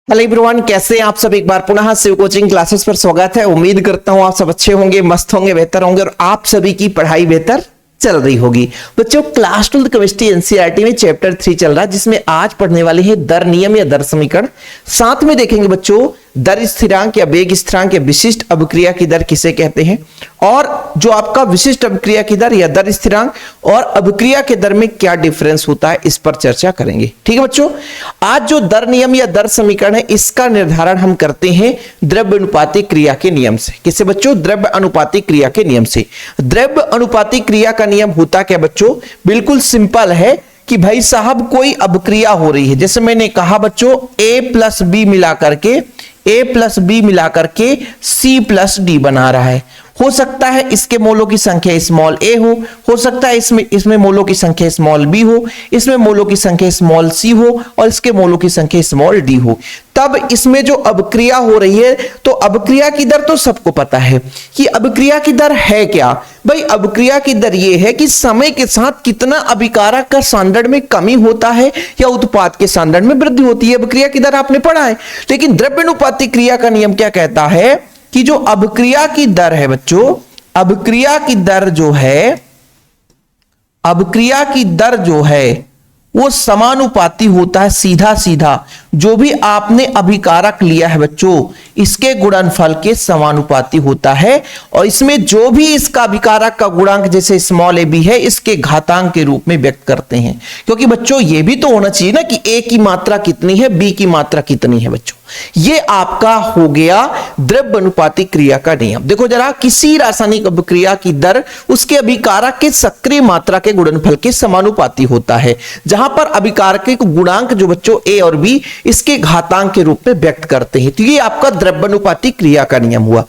Hello everyone, कैसे हैं आप सब। एक बार पुनः शिव कोचिंग क्लासेस पर स्वागत है। उम्मीद करता हूं आप सब अच्छे होंगे, मस्त होंगे, बेहतर होंगे और आप सभी की पढ़ाई बेहतर चल रही होगी। बच्चों, क्लास 12 केमिस्ट्री एनसीईआरटी में चैप्टर 3 चल रहा है, जिसमें आज पढ़ने वाले हैं दर नियम या दर समीकरण। साथ में देखेंगे बच्चों दर स्थिरांक या वेग स्थिरांक या विशिष्ट अभिक्रिया की दर किसे कहते हैं, और जो आपका विशिष्ट अभिक्रिया की दर या दर स्थिरांक और अभिक्रिया के दर में क्या डिफरेंस होता है, इस पर चर्चा करेंगे। ठीक है बच्चों, आज जो दर नियम या दर समीकरण है, इसका निर्धारण हम करते हैं द्रव्य अनुपातिक क्रिया के नियम से। किससे बच्चों? द्रव्य अनुपातिक क्रिया के नियम से। द्रव्य अनुपातिक क्रिया का नियम होता क्या बच्चों? बिल्कुल सिंपल है कि भाई साहब कोई अभिक्रिया हो रही है, जैसे मैंने कहा बच्चों a प्लस बी मिलाकर के C प्लस डी बना रहा है। हो सकता है इसके मोलों की संख्या स्मॉल a हो सकता है इसमें मोलों की संख्या स्मॉल b हो, इसमें मोलों की संख्या स्मॉल c हो और इसके मोलों की संख्या स्मॉल d हो। तब इसमें जो अभिक्रिया हो रही है, तो अभिक्रिया की दर तो सबको पता है कि अभिक्रिया की दर है क्या भाई। अभिक्रिया की दर ये है कि समय के साथ कितना अभिकारक का सांद्रण में कमी होता है या उत्पाद के सांद्रण में वृद्धि होती है। अभिक्रिया की दर आपने पढ़ा है, लेकिन द्रव्यानुपातिक क्रिया का नियम क्या कहता है कि जो अभिक्रिया की दर है बच्चों, अभिक्रिया की दर जो है वो समानुपाती होता है। सीधा सीधा जो भी आपने अभिकारक लिया है बच्चों, इसके गुणनफल के समानुपाती होता है, और इसमें जो भी इसका अभिकारक का गुणांक जैसे स्मॉल ab है, इसके घातांक के रूप में व्यक्त करते हैं। क्योंकि बच्चों ये भी तो होना चाहिए ना कि a की मात्रा कितनी है, b की मात्रा कितनी है। बच्चों ये आपका हो गया द्रव्य अनुपातिक क्रिया का नियम। देखो जरा, किसी रासायनिक अभिक्रिया की दर उसके अभिकारक के सक्रिय मात्रा के गुणनफल के समानुपाती होता है, जहां पर अभिकारक के गुणांक जो बच्चों a और b इसके घातांक के रूप में व्यक्त करते हैं। तो ये आपका द्रव्यानुपातिक क्रिया का नियम हुआ।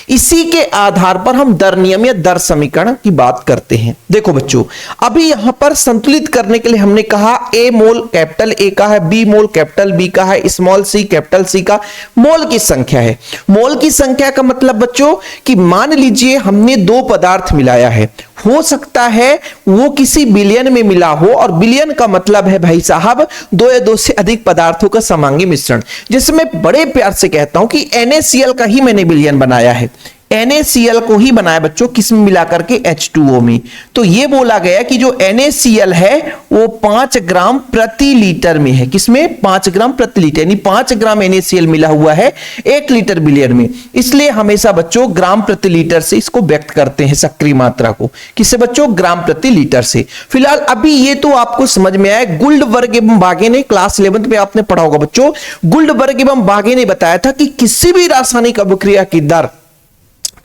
इसी के आधार पर हम दर नियम या दर समीकरण की बात करते हैं। देखो बच्चों, अभी यहां पर संतुलित करने के लिए हमने कहा a मोल कैपिटल A का है, b मोल कैपिटल B का है, स्मॉल c कैपिटल C का मोल की संख्या है। मोल की संख्या का मतलब बच्चों कि मान लीजिए हमने दो पदार्थ मिलाया है, हो सकता है वो किसी बिलियन में मिला हो, और बिलियन का मतलब है भाई साहब दो या दो से अधिक पदार्थों का समांगी मिश्रण। जैसे मैं बड़े प्यार से कहता हूं कि NaCl का ही मैंने बिलियन बनाया है, NaCl को ही बनाया बच्चों, किस में मिलाकर के H2O में। तो ये बोला गया कि जो NaCl है वो 5 ग्राम प्रति लीटर में है। किसमें? 5 ग्राम प्रति लीटर, यानी 5 ग्राम NaCl मिला हुआ है 1 लीटर बिलियन में। इसलिए हमेशा बच्चों ग्राम प्रति लीटर से इसको व्यक्त करते हैं, सक्रिय मात्रा को। किससे बच्चों? ग्राम प्रति लीटर से। फिलहाल अभी ये तो आपको समझ में आया। गुल्डबर्ग एवं बागे ने क्लास 11 में आपने पढ़ा होगा बच्चों, गुल्डबर्ग एवं बागे ने बताया था कि किसी भी रासायनिक अभिक्रिया की दर,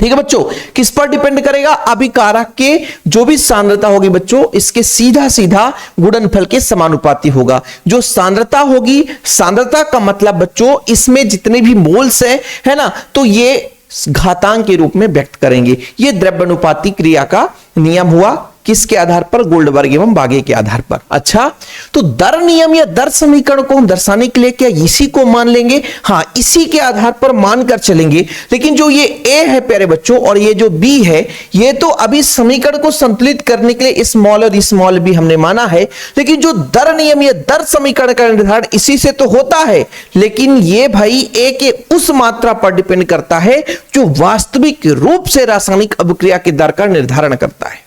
ठीक है बच्चों, किस पर डिपेंड करेगा? अभिकारक के जो भी सांद्रता होगी बच्चों, इसके सीधा सीधा गुणनफल के समानुपाती होगा। जो सांद्रता होगी, सांद्रता का मतलब बच्चों इसमें जितने भी मोल्स है ना, तो ये घातांक के रूप में व्यक्त करेंगे। ये द्रव्यानुपातिक क्रिया का नियम हुआ। किसके आधार पर? गोल्डबर्ग एवं बागे के आधार पर। अच्छा, तो दर नियम या दर समीकरण को हम दर्शाने के लिए क्या इसी को मान लेंगे? हाँ, इसी के आधार पर मानकर चलेंगे। लेकिन जो ये a है प्यारे बच्चों और ये जो b है, ये तो अभी समीकरण को संतुलित करने के लिए स्मॉल और स्मॉल b हमने माना है, लेकिन जो दर नियम या दर समीकरण का निर्धारण इसी से तो होता है, लेकिन ये भाई a के उस मात्रा पर डिपेंड करता है जो वास्तविक रूप से रासायनिक अभिक्रिया की दर का निर्धारण करता है।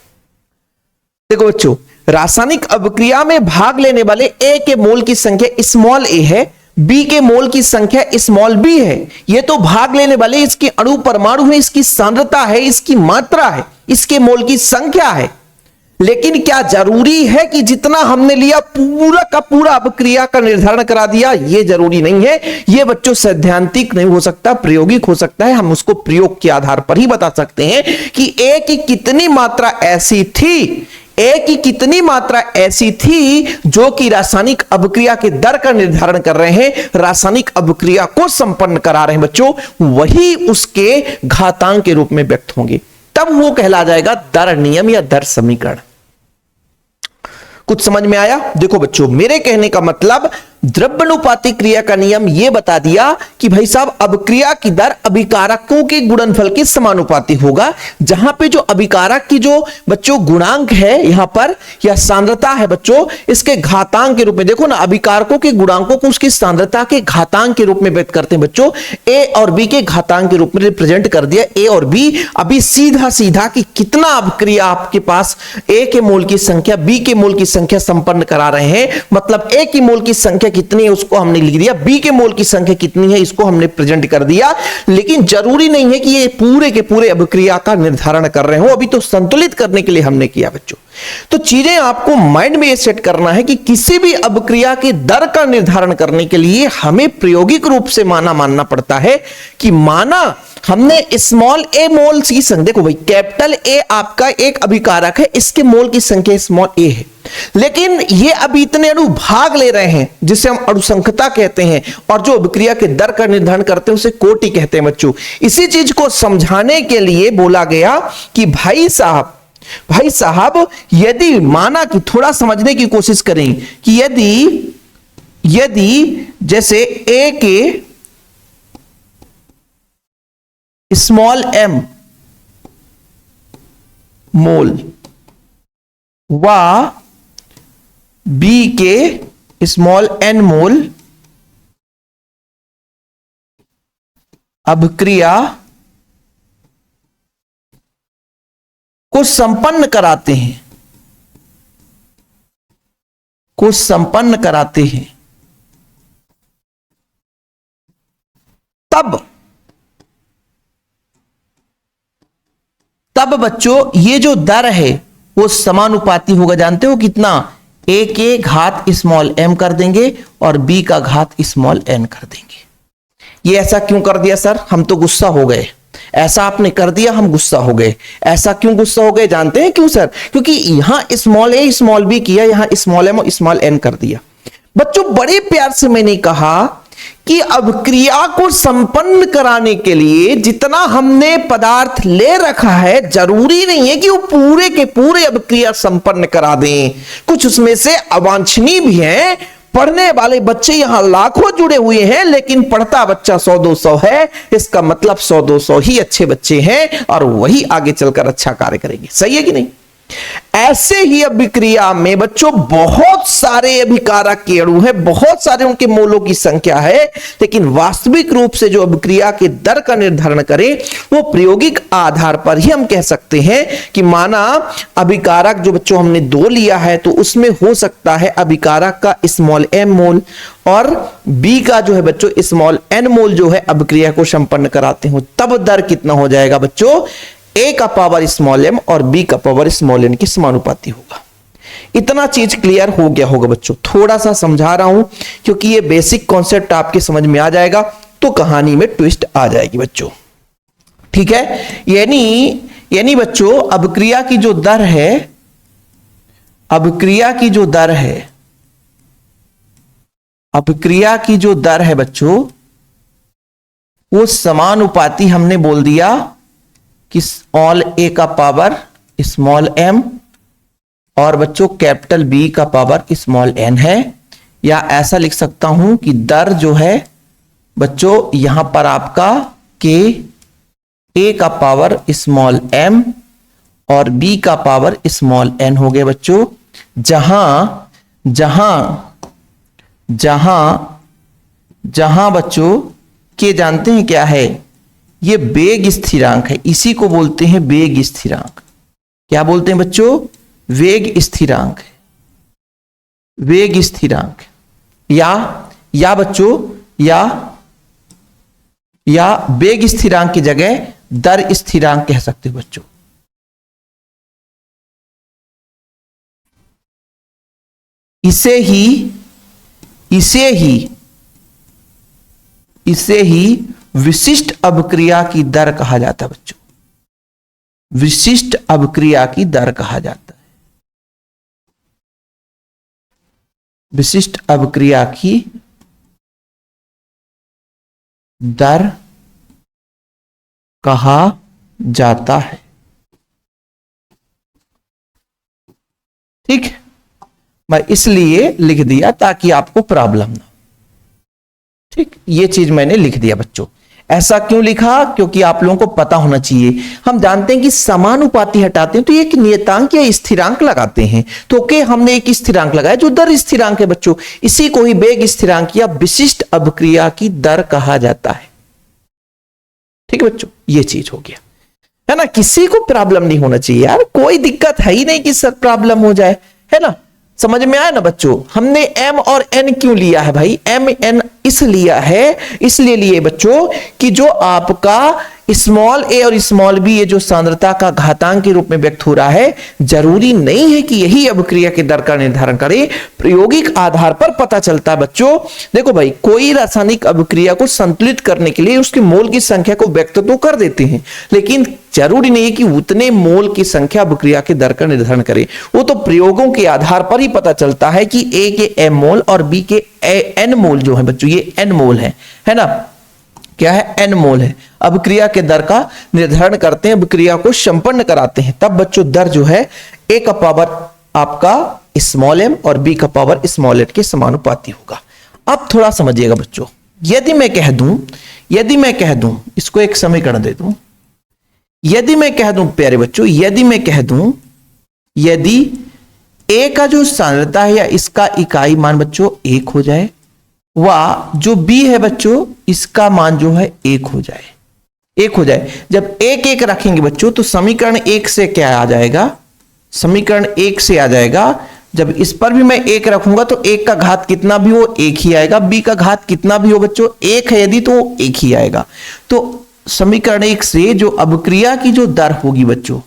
देखो बच्चों, रासायनिक अभिक्रिया में भाग लेने वाले A के मोल की संख्या स्मॉल a है, B के मोल की संख्या स्मॉल b है। ये तो भाग लेने वाले इसके अणु परमाणु है, इसकी सांद्रता है, इसकी मात्रा है, इसके मोल की संख्या है। लेकिन क्या जरूरी है कि जितना हमने लिया पूरा का पूरा अभिक्रिया का निर्धारण करा दिया? ये जरूरी नहीं है। ये बच्चों सैद्धांतिक नहीं हो सकता, प्रायोगिक हो सकता है। हम उसको प्रयोग के आधार पर ही बता सकते हैं कि A की कितनी मात्रा ऐसी थी, A की कितनी मात्रा ऐसी थी जो कि रासायनिक अभिक्रिया के दर का निर्धारण कर रहे हैं, रासायनिक अभिक्रिया को संपन्न करा रहे हैं बच्चों, वही उसके घातांक के रूप में व्यक्त होंगे। तब वो कहला जाएगा दर नियम या दर समीकरण। कुछ समझ में आया? देखो बच्चों, मेरे कहने का मतलब द्रव्यानुपातिक क्रिया का नियम यह बता दिया कि भाई साहब अभिक्रिया की दर अभिकारकों के गुणनफल के समानुपाती होगा, जहां पे जो अभिकारक की जो बच्चों गुणांक है यहां पर या सांद्रता है बच्चों, इसके घातांक के रूप में, देखो ना अभिकारकों के गुणांकों को उसकी सांद्रता के घातांक के रूप में व्यक्त करते हैं बच्चों। ए और बी के घातांक के रूप में रिप्रेजेंट कर दिया ए और बी। अभी सीधा सीधा कि कितना अभिक्रिया आपके पास ए के मोल की संख्या बी के मोल की संख्या संपन्न करा रहे हैं, मतलब ए की मोल की संख्या कितनी है उसको हमने लिख दिया, बी के मोल की संख्या कितनी है इसको हमने प्रेजेंट कर दिया। लेकिन जरूरी नहीं है कि ये पूरे के पूरे अभिक्रिया का निर्धारण कर रहे हो, अभी तो संतुलित करने के लिए हमने किया बच्चों। तो चीजें आपको माइंड में ये सेट करना है कि किसी भी अभिक्रिया के दर का निर्धारण करने के लिए हमें प्रायोगिक रूप से मानना पड़ता है कि माना हमने स्मॉल ए मोल्स की संख्या, देखो भाई कैपिटल ए आपका एक अभिकारक है, इसके मोल की संख्या स्मॉल ए है, लेकिन ये अभी इतने अणु भाग ले रहे हैं जिसे हम अणुसंख्यता कहते हैं, और जो अभिक्रिया के दर का निर्धारण करते हैं उसे कोटि कहते हैं बच्चों। इसी चीज को समझाने के लिए बोला गया कि भाई साहब यदि माना कि थोड़ा समझने की कोशिश करें कि यदि जैसे ए के स्मॉल एम मोल व बी के स्मॉल एन मोल अभिक्रिया को संपन्न कराते हैं तब बच्चों ये जो दर है वो समानुपाती होगा। जानते हो कितना? ए के घात स्मॉल एम कर देंगे और बी का घात स्मॉल एन कर देंगे। ये ऐसा क्यों कर दिया सर? हम तो गुस्सा हो गए, ऐसा आपने कर दिया हम गुस्सा हो गए। ऐसा क्यों गुस्सा हो गए जानते हैं क्यों सर? क्योंकि यहां स्मॉल ए स्मॉल बी किया, यहां स्मॉल एम और स्मॉल एन कर दिया। बच्चों बड़े प्यार से मैंने कहा कि अभिक्रिया को संपन्न कराने के लिए जितना हमने पदार्थ ले रखा है जरूरी नहीं है कि वो पूरे के पूरे अभिक्रिया संपन्न करा दें, कुछ उसमें से अवांछनीय भी हैं। पढ़ने वाले बच्चे यहां लाखों जुड़े हुए हैं, लेकिन पढ़ता बच्चा 100-200 है। इसका मतलब 100-200 ही अच्छे बच्चे हैं और वही आगे चलकर अच्छा कार्य करेंगे। सही है कि नहीं? ऐसे ही अभिक्रिया में बच्चों बहुत सारे अभिकारक के अणु हैं, बहुत सारे उनके मोलों की संख्या है, लेकिन वास्तविक रूप से जो अभिक्रिया के दर का निर्धारण करें वो प्रायोगिक आधार पर ही हम कह सकते हैं कि माना अभिकारक जो बच्चों हमने 2 लिया है तो उसमें हो सकता है अभिकारक का स्मॉल एम मोल और बी का जो है बच्चों स्मॉल एन मोल जो है अभिक्रिया को संपन्न कराते हो, तब दर कितना हो जाएगा बच्चों? ए का पावर स्मॉल एम और बी का पावर स्मॉल एन के समानुपाती होगा। इतना चीज क्लियर हो गया होगा बच्चों। थोड़ा सा समझा रहा हूं क्योंकि ये बेसिक कॉन्सेप्ट आपके समझ में आ जाएगा तो कहानी में ट्विस्ट आ जाएगी बच्चों। ठीक है? यानी बच्चों अभिक्रिया की जो दर है बच्चों वो समानुपाती हमने बोल दिया कि स्मॉल ए का पावर स्मॉल एम और बच्चों कैपिटल बी का पावर स्मॉल एन है। या ऐसा लिख सकता हूं कि दर जो है बच्चों यहां पर आपका के ए का पावर स्मॉल एम और बी का पावर स्मॉल एन हो गए बच्चों। जहां बच्चों के जानते हैं क्या है? ये वेग स्थिरांक है, इसी को बोलते हैं वेग स्थिरांक। क्या बोलते हैं बच्चों? वेग स्थिरांक है, वेग स्थिरांक या बच्चों या वेग स्थिरांक की जगह दर स्थिरांक कह सकते हो बच्चों। इसे ही विशिष्ट अभिक्रिया की दर कहा जाता है बच्चों। विशिष्ट अभिक्रिया की दर कहा जाता है। विशिष्ट अभिक्रिया की दर कहा जाता है। ठीक, मैं इसलिए लिख दिया ताकि आपको प्रॉब्लम ना हो। ठीक, ये चीज मैंने लिख दिया बच्चों। ऐसा क्यों लिखा? क्योंकि आप लोगों को पता होना चाहिए। हम जानते हैं कि समानुपाती हटाते हैं तो एक नियतांक या स्थिरांक लगाते हैं, तो ओके हमने एक स्थिरांक लगाया जो दर स्थिरांक है बच्चों। इसी को ही वेग स्थिरांक या विशिष्ट अभिक्रिया की दर कहा जाता है। ठीक है बच्चों, ये चीज हो गया है ना। किसी को प्रॉब्लम नहीं होना चाहिए यार, कोई दिक्कत है ही नहीं कि सर प्रॉब्लम हो जाए, है ना। समझ में आया ना बच्चों। हमने m और n क्यों लिया है भाई? m n इसलिए लिए बच्चों कि जो आपका स्मॉल a और स्मॉल b ये जो सांद्रता का घातांक के रूप में व्यक्त हो रहा है, जरूरी नहीं है कि यही अभिक्रिया की दर का निर्धारण करे। प्रायोगिक आधार पर पता चलता है बच्चों। देखो भाई, कोई रासायनिक अभिक्रिया को संतुलित करने के लिए उसके मोल की संख्या को व्यक्त तो कर देते हैं, लेकिन जरूरी नहीं है कि उतने मोल की संख्या अभिक्रिया की दर का निर्धारण करे। वो तो प्रयोगों के आधार पर ही पता चलता है कि a के m मोल और b के n मोल जो है बच्चों, ये n मोल है ना। क्या है? n मोल है। अभिक्रिया के दर का निर्धारण करते हैं, अभिक्रिया को संपन्न कराते हैं, तब बच्चों दर जो है a का पावर आपका स्मॉल m और b का पावर स्मॉल h के समानुपाती होगा। अब थोड़ा समझिएगा बच्चों, यदि मैं कह दूं इसको एक समीकरण दे दूं, यदि मैं कह दूं प्यारे बच्चों, यदि मैं कह दूं यदि a का जो सांद्रता है या इसका इकाई मान बच्चों 1 हो जाए, व जो b है बच्चों इसका मान जो है 1 हो जाए, जब 1 1 रखेंगे बच्चों तो समीकरण 1 से क्या आ जाएगा? समीकरण 1 से आ जाएगा। जब इस पर भी मैं 1 रखूंगा तो 1 का घात कितना भी हो 1 ही आएगा, b का घात कितना भी हो बच्चों 1 है यदि तो 1 ही आएगा। तो समीकरण 1 से जो अभिक्रिया की जो दर होगी बच्चों,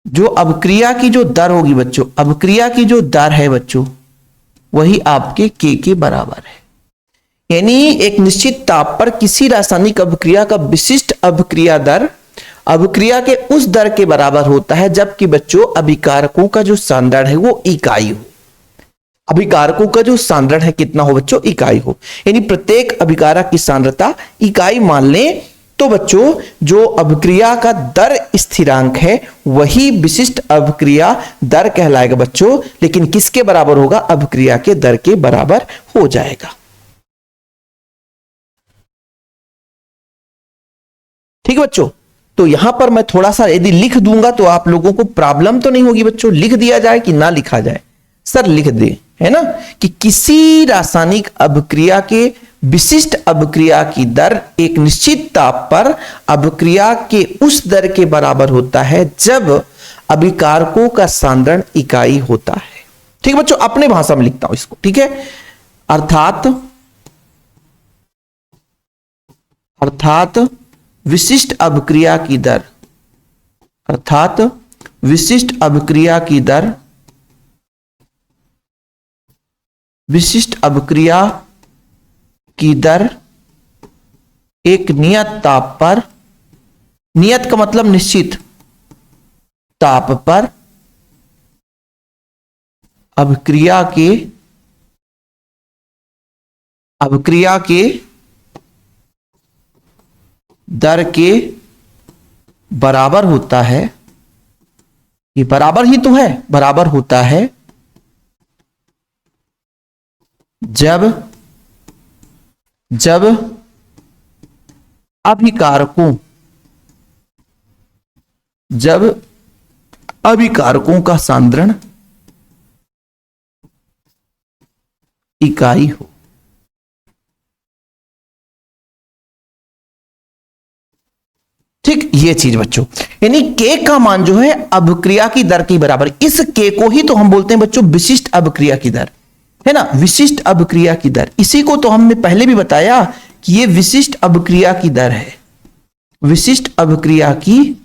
जो अभिक्रिया की जो दर होगी बच्चों, अभिक्रिया की जो दर है बच्चों वही आपके k के बराबर है। यानी एक निश्चित ताप पर किसी रासायनिक अभिक्रिया का विशिष्ट अभिक्रिया दर अभिक्रिया के उस दर के बराबर होता है जबकि बच्चों अभिकारकों का जो सांद्रण है वो इकाई हो। अभिकारकों का जो सांद्रण है कितना हो बच्चों? इकाई हो। यानी प्रत्येक अभिकारक की सांद्रता इकाई मान लें तो बच्चों जो अभिक्रिया का दर स्थिरांक है वही विशिष्ट अभिक्रिया दर कहलाएगा बच्चों, लेकिन किसके बराबर होगा? अभिक्रिया के दर के बराबर हो जाएगा। ठीक है बच्चों, तो यहां पर मैं थोड़ा सा यदि लिख दूंगा तो आप लोगों को प्रॉब्लम तो नहीं होगी बच्चों। लिख दिया जाए कि ना लिखा जाए? सर लिख दे, है ना, कि किसी रासायनिक अभिक्रिया के विशिष्ट अभिक्रिया की दर एक निश्चित ताप पर अभिक्रिया के उस दर के बराबर होता है जब अभिकारकों का सांद्रण इकाई होता है। ठीक है बच्चों, अपने भाषा में लिखता हूं इसको, ठीक है। अर्थात विशिष्ट अभिक्रिया की दर, अर्थात विशिष्ट अभिक्रिया की दर, विशिष्ट अभिक्रिया की दर एक नियत ताप पर, नियत का मतलब निश्चित ताप पर अभिक्रिया के दर के बराबर होता है। ये बराबर ही तो है, बराबर होता है जब अभिकारकों का सांद्रण इकाई हो। ठीक, ये चीज बच्चों, यानी के का मान जो है अभिक्रिया की दर के बराबर, इस के को ही तो हम बोलते हैं बच्चों विशिष्ट अभिक्रिया की दर, है ना, विशिष्ट अभिक्रिया की दर। इसी को तो हमने पहले भी बताया कि ये विशिष्ट अभिक्रिया की दर है, विशिष्ट अभिक्रिया की,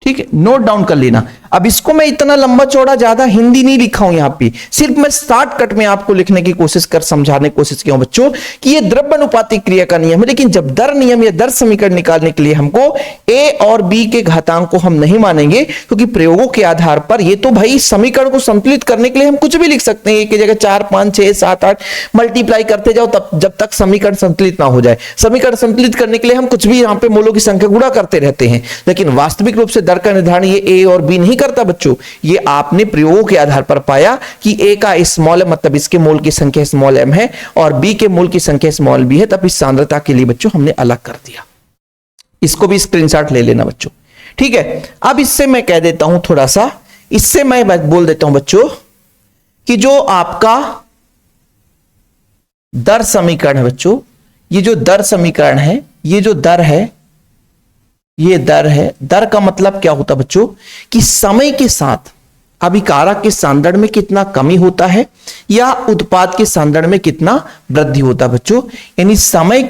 ठीक है, नोट डाउन कर लेना। अब इसको मैं इतना लंबा चौड़ा ज्यादा हिंदी नहीं लिखा हूं यहां पे, सिर्फ मैं शॉर्टकट में आपको लिखने की कोशिश समझाने की कोशिश किया हूं बच्चों कि ये द्रव्यानुपातिक क्रिया का नियम है। लेकिन जब दर नियम या दर समीकरण निकालने के लिए हमको ए और बी के घातांक को हम नहीं मानेंगे, क्योंकि प्रयोगों के आधार पर ये तो भाई समीकरण को संतुलित करने के लिए हम कुछ भी लिख सकते हैं। एक की जगह 4 5 6 7 8 मल्टीप्लाई करते जाओ तब जब तक समीकरण संतुलित ना हो जाए। समीकरण संतुलित करने के लिए हम कुछ भी यहाँ पे मोलों की संख्या गुणा करते रहते हैं, लेकिन वास्तविक रूप से दर का निर्धारण ये ए और बी नहीं करता बच्चों, ये आपने प्रयोगों के आधार पर पाया कि ए का स्मॉल है मतलब इसके मोल की संख्या स्मॉल m है और बी के मोल की संख्या स्मॉल b है, तब इस सांद्रता के लिए बच्चों हमने अलग कर दिया। इसको भी स्क्रीनशॉट ले लेना बच्चों, ठीक है। अब इससे मैं कह देता हूं थोड़ा सा, इससे मैं बोल देता हूं बच्चों कि जो आपका दर समीकरण है बच्चों, ये जो दर समीकरण है, ये जो दर है, ये दर है। दर का मतलब क्या होता है बच्चों कि समय के साथ अभिकारक के सांद्रण में कितना कमी होता है या उत्पाद के सांद्रण में कितना वृद्धि होता है बच्चों, यानी समय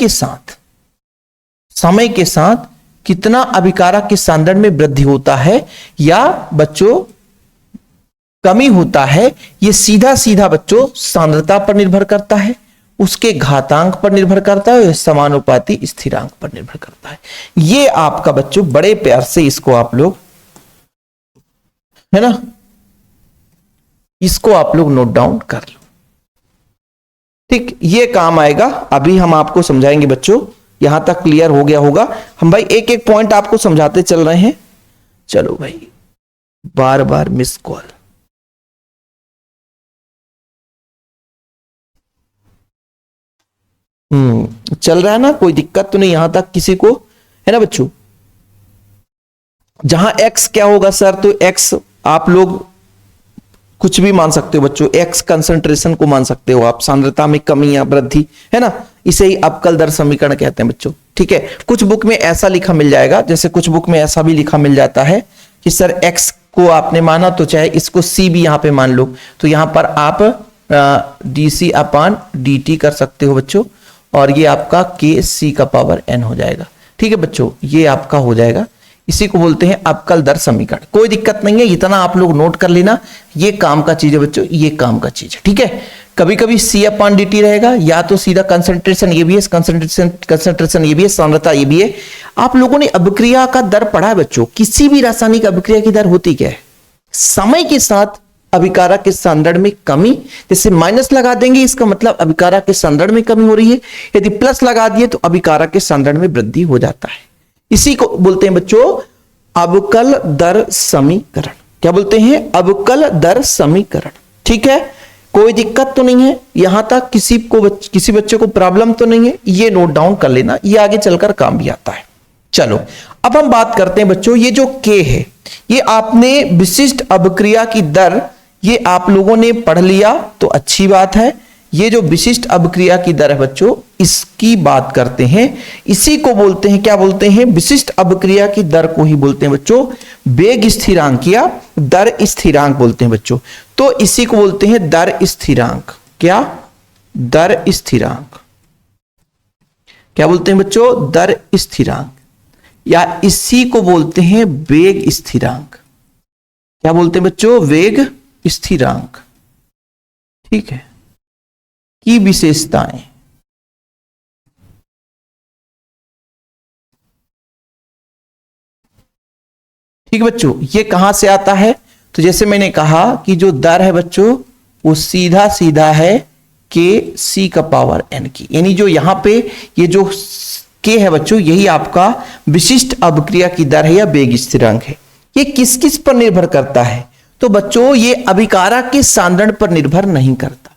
के साथ कितना अभिकारक के सांद्रण में वृद्धि होता है या बच्चों कमी होता है, ये सीधा सीधा बच्चों सांद्रता पर निर्भर करता है, उसके घातांक पर निर्भर करता है, समानुपाती स्थिरांक पर निर्भर करता है। ये आपका बच्चों बड़े प्यार से इसको आप लोग, है ना, इसको आप लोग नोट डाउन कर लो, ठीक, ये काम आएगा। अभी हम आपको समझाएंगे बच्चों, यहां तक क्लियर हो गया होगा। हम भाई एक एक पॉइंट आपको समझाते चल रहे हैं। चलो भाई, बार बार मिस कॉल। चल रहा है ना, कोई दिक्कत तो नहीं यहां तक किसी को, है ना बच्चों। जहां x क्या होगा सर, तो x आप लोग कुछ भी मान सकते हो बच्चों, x कंसंट्रेशन को मान सकते हो आप, सांद्रता में कमी या वृद्धि, है ना, इसे ही अवकल दर समीकरण कहते हैं बच्चों, ठीक है। कुछ बुक में ऐसा लिखा मिल जाएगा, जैसे कुछ बुक में ऐसा भी लिखा मिल जाता है कि सर x को आपने माना तो चाहे इसको c भी यहां पे मान लो, तो यहां पर आप dc अपान dt कर सकते हो बच्चों, और ये आपका k c का पावर n हो जाएगा, ठीक है बच्चों, ये आपका हो जाएगा। इसी को बोलते हैं अवकल दर समीकरण। कोई दिक्कत नहीं है, इतना आप लोग नोट कर लेना, ये काम का चीज है बच्चों, ये काम का चीज है, ठीक है। कभी कभी c अपान dt रहेगा, या तो सीधा कंसंट्रेशन ये भी है, कंसंट्रेशन ये भी है, सांद्रता ये भी है। आप लोगों ने अभिक्रिया का दर पढ़ा है बच्चों, किसी भी रासायनिक अभिक्रिया की दर होती क्या है, समय के साथ अभिकारक के सांद्रण में कमी, जैसे माइनस लगा देंगे इसका मतलब अभिकारक के सांद्रण में कमी हो रही है, यदि प्लस लगा दिए तो अभिकारक के सांद्रण में वृद्धि हो जाता है। इसी को बोलते हैं बच्चों अवकल दर समीकरण। क्या बोलते हैं, अवकल दर समीकरण, ठीक है। कोई दिक्कत तो नहीं है यहां तक, किसी बच्चे को प्रॉब्लम तो नहीं है, ये नोट डाउन कर लेना, ये आगे चलकर काम भी आता है। चलो अब हम बात करते हैं बच्चों, ये जो K है, ये आपने विशिष्ट अभिक्रिया की दर, ये आप लोगों ने पढ़ लिया तो अच्छी बात है। ये जो विशिष्ट अभिक्रिया की दर है बच्चों, इसकी बात करते हैं, इसी को बोलते हैं, क्या बोलते हैं, विशिष्ट अभिक्रिया की दर को ही बोलते हैं बच्चों वेग स्थिरांक या दर स्थिरांक बोलते हैं बच्चों। तो इसी को बोलते हैं दर स्थिरांक। क्या, दर स्थिरांक। क्या बोलते हैं बच्चों, दर स्थिरांक, या इसी को बोलते हैं वेग स्थिरांक। क्या बोलते हैं बच्चों, वेग स्थिरांक, ठीक है, की विशेषताएं। ठीक है बच्चों, ये कहां से आता है, तो जैसे मैंने कहा कि जो दर है बच्चों वो सीधा सीधा है के सी का पावर एन की, यानी जो यहां पे ये जो के है बच्चों, यही आपका विशिष्ट अभिक्रिया की दर है या वेग स्थिरांक है। ये किस किस पर निर्भर करता है, तो बच्चों ये अभिकारक के सांद्रण पर निर्भर नहीं करता,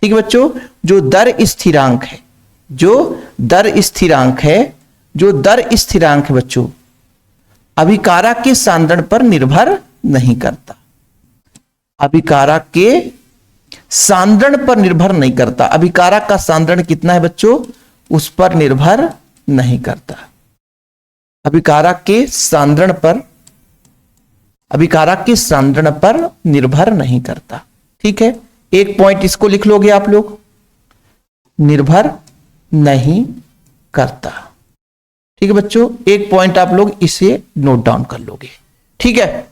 ठीक है बच्चों। जो दर स्थिरांक है, जो दर स्थिरांक है, जो दर स्थिरांक है बच्चों, अभिकारक के सांद्रण पर निर्भर नहीं करता, अभिकारक के सांद्रण पर निर्भर नहीं करता। अभिकारक का सांद्रण कितना है बच्चों, उस पर निर्भर नहीं करता, अभिकारक के सांद्रण पर, अभिकारक के सांद्रण पर निर्भर नहीं करता, ठीक है। एक पॉइंट इसको लिख लोगे आप लोग, निर्भर नहीं करता, ठीक है बच्चों। एक पॉइंट आप लोग इसे नोट डाउन कर लोगे, ठीक है।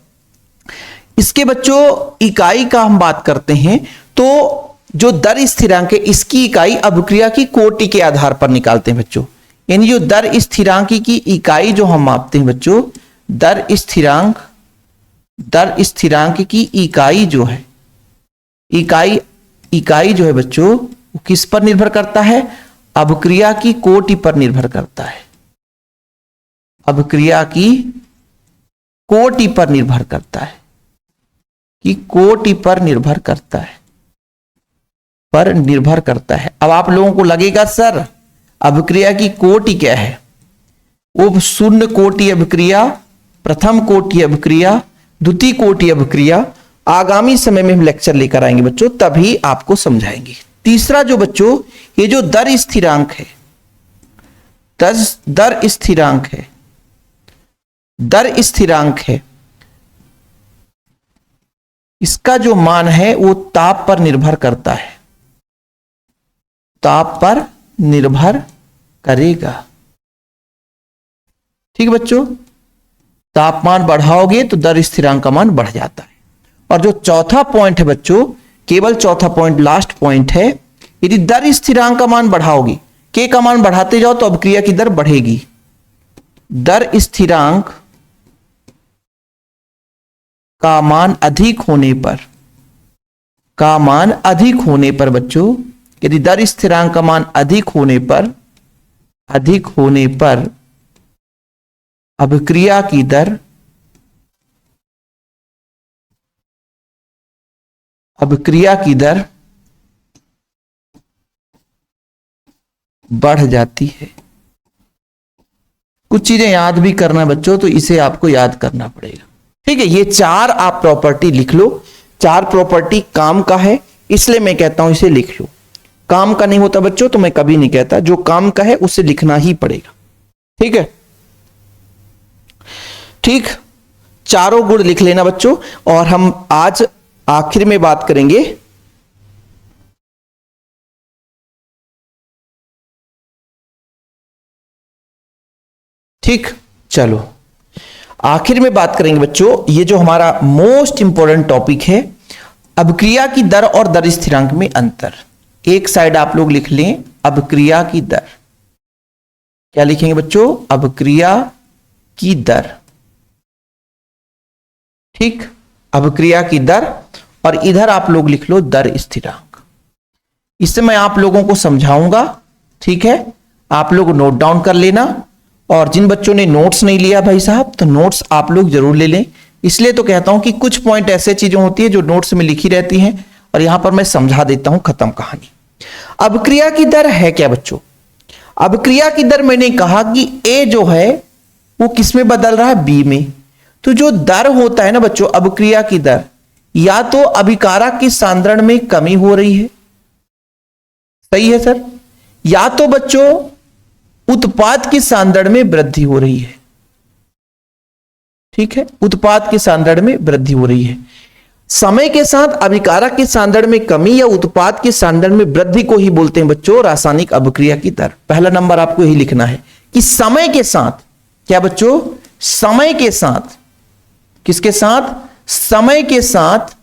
इसके बच्चों इकाई का हम बात करते हैं, तो जो दर स्थिरांक है इसकी इकाई अभिक्रिया की कोटि के आधार पर निकालते हैं बच्चों, यानी जो दर स्थिरांक की इकाई जो हम मापते हैं बच्चों, दर स्थिरांक, दर स्थिरांक की इकाई जो है, इकाई जो है बच्चों वो किस पर निर्भर करता है, अभिक्रिया की कोटि पर निर्भर करता है, अभिक्रिया की कोटि पर निर्भर करता है, की कोटि पर निर्भर करता है, पर निर्भर करता है। अब आप लोगों को लगेगा सर अभिक्रिया की कोटि क्या है? वो शून्य कोटि अभिक्रिया, प्रथम कोटि अभिक्रिया, द्वितीय कोटि अभिक्रिया। आगामी समय में हम लेक्चर लेकर आएंगे बच्चों, तभी आपको समझाएंगे। तीसरा जो बच्चों ये जो दर स्थिरांक है, दर स्थिरांक है, दर स्थिरांक है, इसका जो मान है वो ताप पर निर्भर करता है, ताप पर निर्भर करेगा। ठीक बच्चों, तापमान बढ़ाओगे तो दर स्थिरांक का मान बढ़ जाता है। और जो चौथा पॉइंट है बच्चों, केवल चौथा पॉइंट लास्ट पॉइंट है, यदि दर स्थिरांक का मान बढ़ाओगे, के का मान बढ़ाते जाओ तो अभिक्रिया की दर बढ़ेगी। दर स्थिरांक का मान अधिक होने पर, का मान अधिक होने पर बच्चों, यदि दर स्थिरांक का मान अधिक होने पर, अधिक होने पर अभिक्रिया की दर, अभिक्रिया की दर बढ़ जाती है। कुछ चीजें याद भी करना बच्चों, तो इसे आपको याद करना पड़ेगा। ठीक है, ये चार आप प्रॉपर्टी लिख लो। चार प्रॉपर्टी काम का है, इसलिए मैं कहता हूं इसे लिख लो। काम का नहीं होता बच्चों तो मैं कभी नहीं कहता, जो काम का है उसे लिखना ही पड़ेगा। ठीक है, ठीक, चारों गुण लिख लेना बच्चों। और हम आज आखिर में बात करेंगे ठीक, चलो आखिर में बात करेंगे बच्चों, ये जो हमारा मोस्ट इंपॉर्टेंट टॉपिक है, अभिक्रिया की दर और दर स्थिरांक में अंतर। एक साइड आप लोग लिख लें अभिक्रिया की दर। क्या लिखेंगे बच्चों? अभिक्रिया की दर। ठीक, अभिक्रिया की दर, और इधर आप लोग लिख लो दर स्थिरांक। इससे मैं आप लोगों को समझाऊंगा। ठीक है, आप लोग नोट डाउन कर लेना। और जिन बच्चों ने नोट्स नहीं लिया भाई साहब, तो नोट्स आप लोग जरूर ले लें। इसलिए तो कहता हूं कि कुछ पॉइंट ऐसे चीजें होती है जो नोट्स में लिखी रहती हैं, और यहां पर मैं समझा देता हूं, खत्म कहानी। अभिक्रिया की दर है क्या बच्चों? अभिक्रिया की दर मैंने कहा कि ए जो है वो किस में बदल रहा है? बी में। तो जो दर होता है ना बच्चों, अभिक्रिया की दर, या तो अभिकारक की सांद्रण में कमी हो रही है, सही है सर, या तो बच्चों उत्पाद की सांद्रण में वृद्धि हो रही है। ठीक है, उत्पाद की सांद्रण में वृद्धि हो रही है। समय के साथ अभिकारक की सांद्रण में कमी या उत्पाद की सांद्रण में वृद्धि को ही बोलते हैं बच्चों रासायनिक अभिक्रिया की दर। पहला नंबर आपको यही लिखना है कि समय के साथ, क्या बच्चों? समय के साथ, किसके साथ? समय के साथ।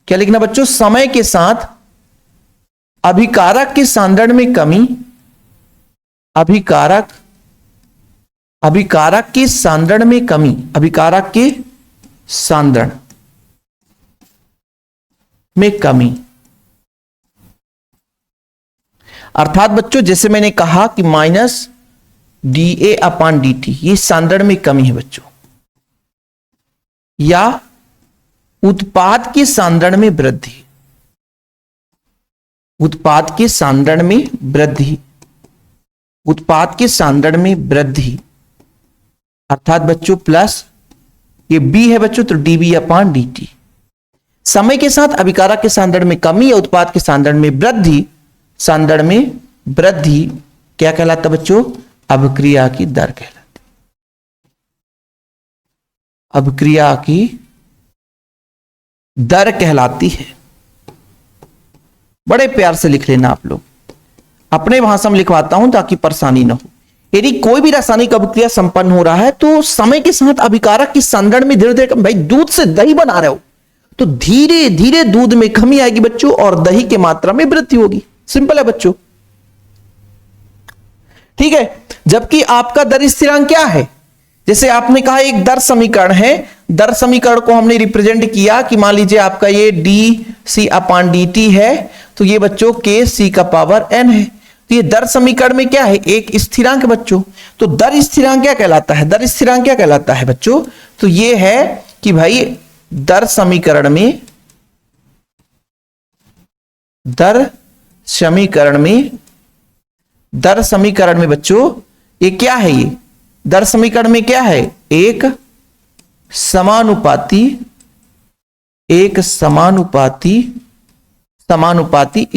क्या लिखना बच्चों? समय के साथ अभिकारक की सांद्रण में कमी, अभिकारक की सांद्रण में कमी, अभिकारक की सांद्रण में कमी। अर्थात बच्चों जैसे मैंने कहा कि माइनस dA/dt, ये सांद्रण में कमी है बच्चों, या उत्पाद की सांद्रण में वृद्धि, उत्पाद के सांद्रण में वृद्धि, उत्पाद के सांद्रण में वृद्धि। अर्थात बच्चों प्लस ये बी है बच्चों, तो dB/dt। समय के साथ अभिकारक के सांद्रण में कमी या उत्पाद के सांद्रण में वृद्धि, सांद्रण में वृद्धि क्या कहलाता बच्चों? अभिक्रिया की दर कहलाती। अभिक्रिया की दर कहलाती है। बड़े प्यार से लिख लेना आप लोग, अपने भाषा में लिखवाता हूं ताकि परेशानी ना हो। यदि कोई भी रासायनिक अभिक्रिया संपन्न हो रहा है तो समय के साथ अभिकारक की सांद्रण में धीरे धीरे, भाई दूध से दही बना रहे हो तो धीरे धीरे दूध में कमी आएगी बच्चों, और दही की मात्रा में वृद्धि होगी। सिंपल है बच्चों। ठीक है, जबकि आपका दर स्थिरांक क्या है? जैसे आपने कहा एक दर समीकरण है, दर समीकरण को हमने रिप्रेजेंट किया कि मान लीजिए आपका ये dC/dt है, तो ये बच्चों kC⁴n है। तो ये दर समीकरण में क्या है? एक स्थिरांक बच्चों। तो दर स्थिरांक क्या कहलाता है? दर स्थिरांक क्या कहलाता है बच्चों? तो ये है कि भाई दर समीकरण में बच्चों ये क्या है, ये दर समीकरण में क्या है, एक समानुपाती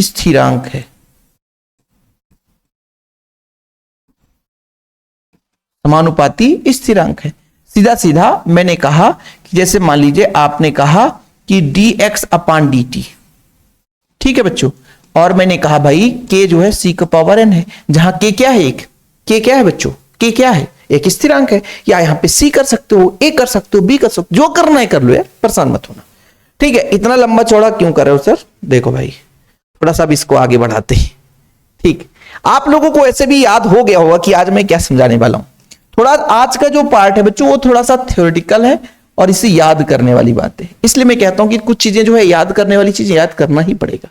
स्थिरांक है। समानुपाती स्थिरांक है। सीधा सीधा मैंने कहा कि जैसे मान लीजिए आपने कहा कि dx/dt, ठीक है बच्चों, और मैंने कहा भाई k जो है c का पावर n है, जहां k क्या है, एक k क्या है बच्चों, k क्या है, एक स्थिरांक है। या यहां पे c कर सकते हो, a कर सकते हो, b कर सकते हो, जो करना है कर लो यार, परेशान मत होना। ठीक है, इतना लंबा चौड़ा क्यों कर रहे हो सर? देखो भाई थोड़ा सा भी इसको आगे बढ़ाते हैं। ठीक, आप लोगों को ऐसे भी याद हो गया होगा कि आज मैं क्या समझाने वाला हूं। थोड़ा आज का जो पार्ट है बच्चों वो थोड़ा सा थ्योरेटिकल है और इसे याद करने वाली बात है, इसलिए मैं कहता हूं कि कुछ चीजें जो है याद करने वाली चीजें याद करना ही पड़ेगा।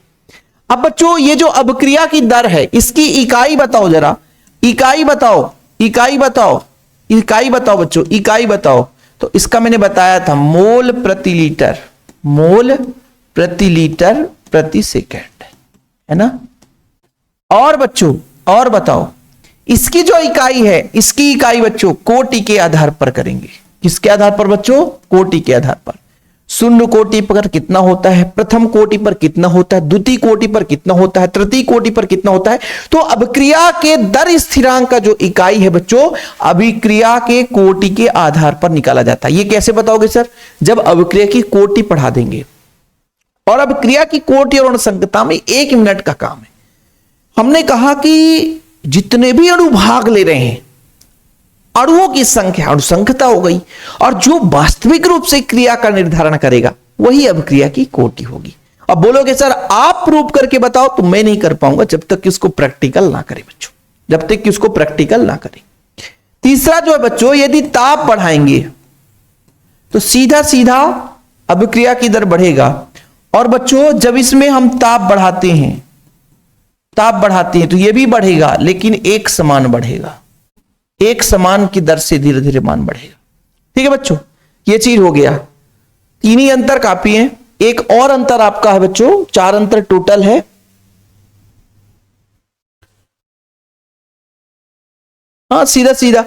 अब बच्चों ये जो अभिक्रिया की दर है इसकी इकाई बताओ जरा, इकाई बताओ बच्चों, इकाई बताओ। तो इसका मैंने बताया था मोल प्रति लीटर प्रति सेकेंड, है ना। और बच्चों और बताओ, इसकी जो इकाई है, इसकी इकाई बच्चों कोटि के आधार पर करेंगे। किसके आधार पर बच्चों? कोटि के आधार पर। शून्य कोटि पर कितना होता है, प्रथम कोटि पर कितना होता है, द्वितीय कोटि पर कितना होता है, तृतीय कोटि पर कितना होता है। तो अभिक्रिया के दर स्थिरांक का जो इकाई है बच्चों, अभिक्रिया के कोटि के आधार पर निकाला जाता है। ये कैसे बताओगे सर? जब अभिक्रिया की कोटि पढ़ा देंगे। और अभिक्रिया की कोटि और अणुसंख्यता में 1 मिनट का काम है। हमने कहा कि जितने भी अणु भाग ले रहे हैं, अणुओं की संख्या अणुसंख्यता हो गई, और जो वास्तविक रूप से क्रिया का निर्धारण करेगा वही अभिक्रिया की कोटि होगी। अब बोलोगे सर आप प्रूव करके बताओ, तो मैं नहीं कर पाऊंगा जब तक कि उसको प्रैक्टिकल ना करें बच्चों, जब तक कि उसको प्रैक्टिकल ना करें। तीसरा जो है बच्चों, यदि ताप बढ़ाएंगे तो सीधा सीधा अभिक्रिया की दर बढ़ेगा। और बच्चों जब इसमें हम ताप बढ़ाते हैं तो ये भी बढ़ेगा, लेकिन एक समान बढ़ेगा, एक समान की दर से धीरे धीरे मान बढ़ेगा। ठीक है बच्चों, ये चीज हो गया। 3 ही अंतर काफी है। एक और अंतर आपका है बच्चों, 4 अंतर टोटल है। हाँ सीधा सीधा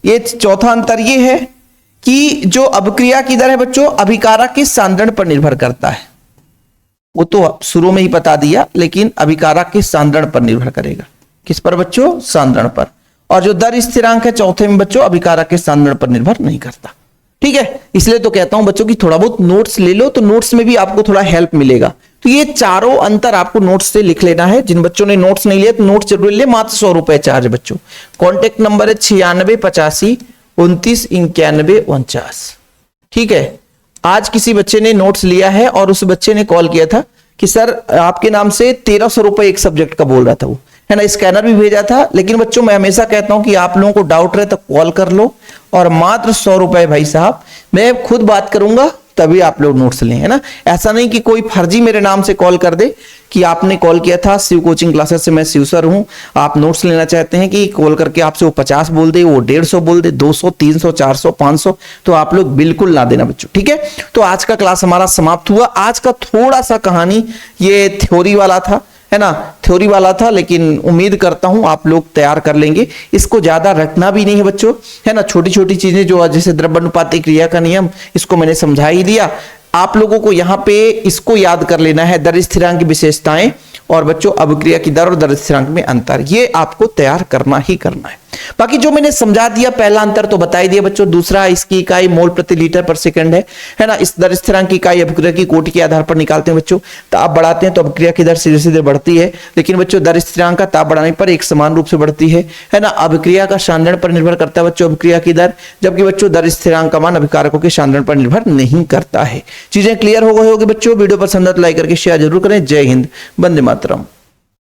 ये चौथा अंतर ये है कि जो अभिक्रिया की दर है बच्चों, अभिकारक के सांद्रण पर निर्भर करता है। वो तो शुरू में ही बता दिया, लेकिन अभिकारक के सांद्रण पर निर्भर करेगा। किस पर बच्चों? सांद्रण पर। और जो दर स्थिरांक है चौथे में बच्चों, अभिकारक के सांद्रण पर निर्भर नहीं करता। ठीक है, इसलिए तो कहता हूं बच्चों कि थोड़ा बहुत नोट्स ले लो, तो नोट्स में भी आपको थोड़ा हेल्प मिलेगा। तो ये चारों अंतर आपको नोट्स से लिख लेना है। जिन बच्चों ने नोट्स नहीं लिए तो नोट्स जरूर ले, मात्र 100 रुपए चार्ज बच्चों। कॉन्टेक्ट नंबर है 96 85 29 91 49। ठीक है, आज किसी बच्चे ने नोट्स लिया है और उस बच्चे ने कॉल किया था कि सर आपके नाम से 1300 रुपए एक सब्जेक्ट का बोल रहा था वो, है ना। स्कैनर भी भेजा था। लेकिन बच्चों मैं हमेशा कहता हूं कि आप लोगों को डाउट रहे तो कॉल कर लो, और मात्र 100 रुपए भाई साहब, मैं खुद बात करूंगा तभी आप लोग नोट्स लें, है ना। ऐसा नहीं कि कोई फर्जी मेरे नाम से कॉल कर दे कि आपने कॉल किया था शिव कोचिंग क्लासेस से, मैं शिव सर हूं, आप नोट्स लेना चाहते हैं, कि कॉल करके आपसे वो 50 बोल दे, वो 150 बोल दे, 200 300 400 500, तो आप लोग बिल्कुल ना देना बच्चों। ठीक है, तो आज का क्लास हमारा समाप्त हुआ। आज का थोड़ा सा कहानी ये थ्योरी वाला था, है ना, थ्योरी वाला था, लेकिन उम्मीद करता हूं आप लोग तैयार कर लेंगे। इसको ज्यादा रटना भी नहीं है बच्चों, है ना। छोटी छोटी चीजें जो जैसे द्रव्यानुपातिक क्रिया का नियम, इसको मैंने समझा ही दिया। आप लोगों को यहां पे इसको याद कर लेना है, दर स्थिरांक की विशेषताएं, और बच्चों अभिक्रिया की दर और दर स्थिरांक में अंतर, ये आपको तैयार करना ही करना है। बाकी जो मैंने समझा दिया, पहला अंतर तो बता ही दिया बच्चों। दूसरा, इसकी इकाई मोल प्रति लीटर पर सेकंड है ना। इस दर स्थिरांक की इकाई अभिक्रिया की कोटि के आधार पर निकालते हैं बच्चों। ताप बढ़ाते हैं तो अभिक्रिया की दर सीधे सीधे बढ़ती है, लेकिन बच्चों दर स्थिरांक का ताप बढ़ाने पर एक समान रूप से बढ़ती है ना। अभिक्रिया का सांद्रण पर निर्भर करता है बच्चों अभिक्रिया की दर, जबकि बच्चों दर स्थिरांक का मान अभिकारकों के सांद्रण पर निर्भर नहीं करता है। चीजें क्लियर हो गई होगी बच्चों। वीडियो पसंद है तो लाइक करके शेयर जरूर करें। जय हिंद, वंदे मातरम।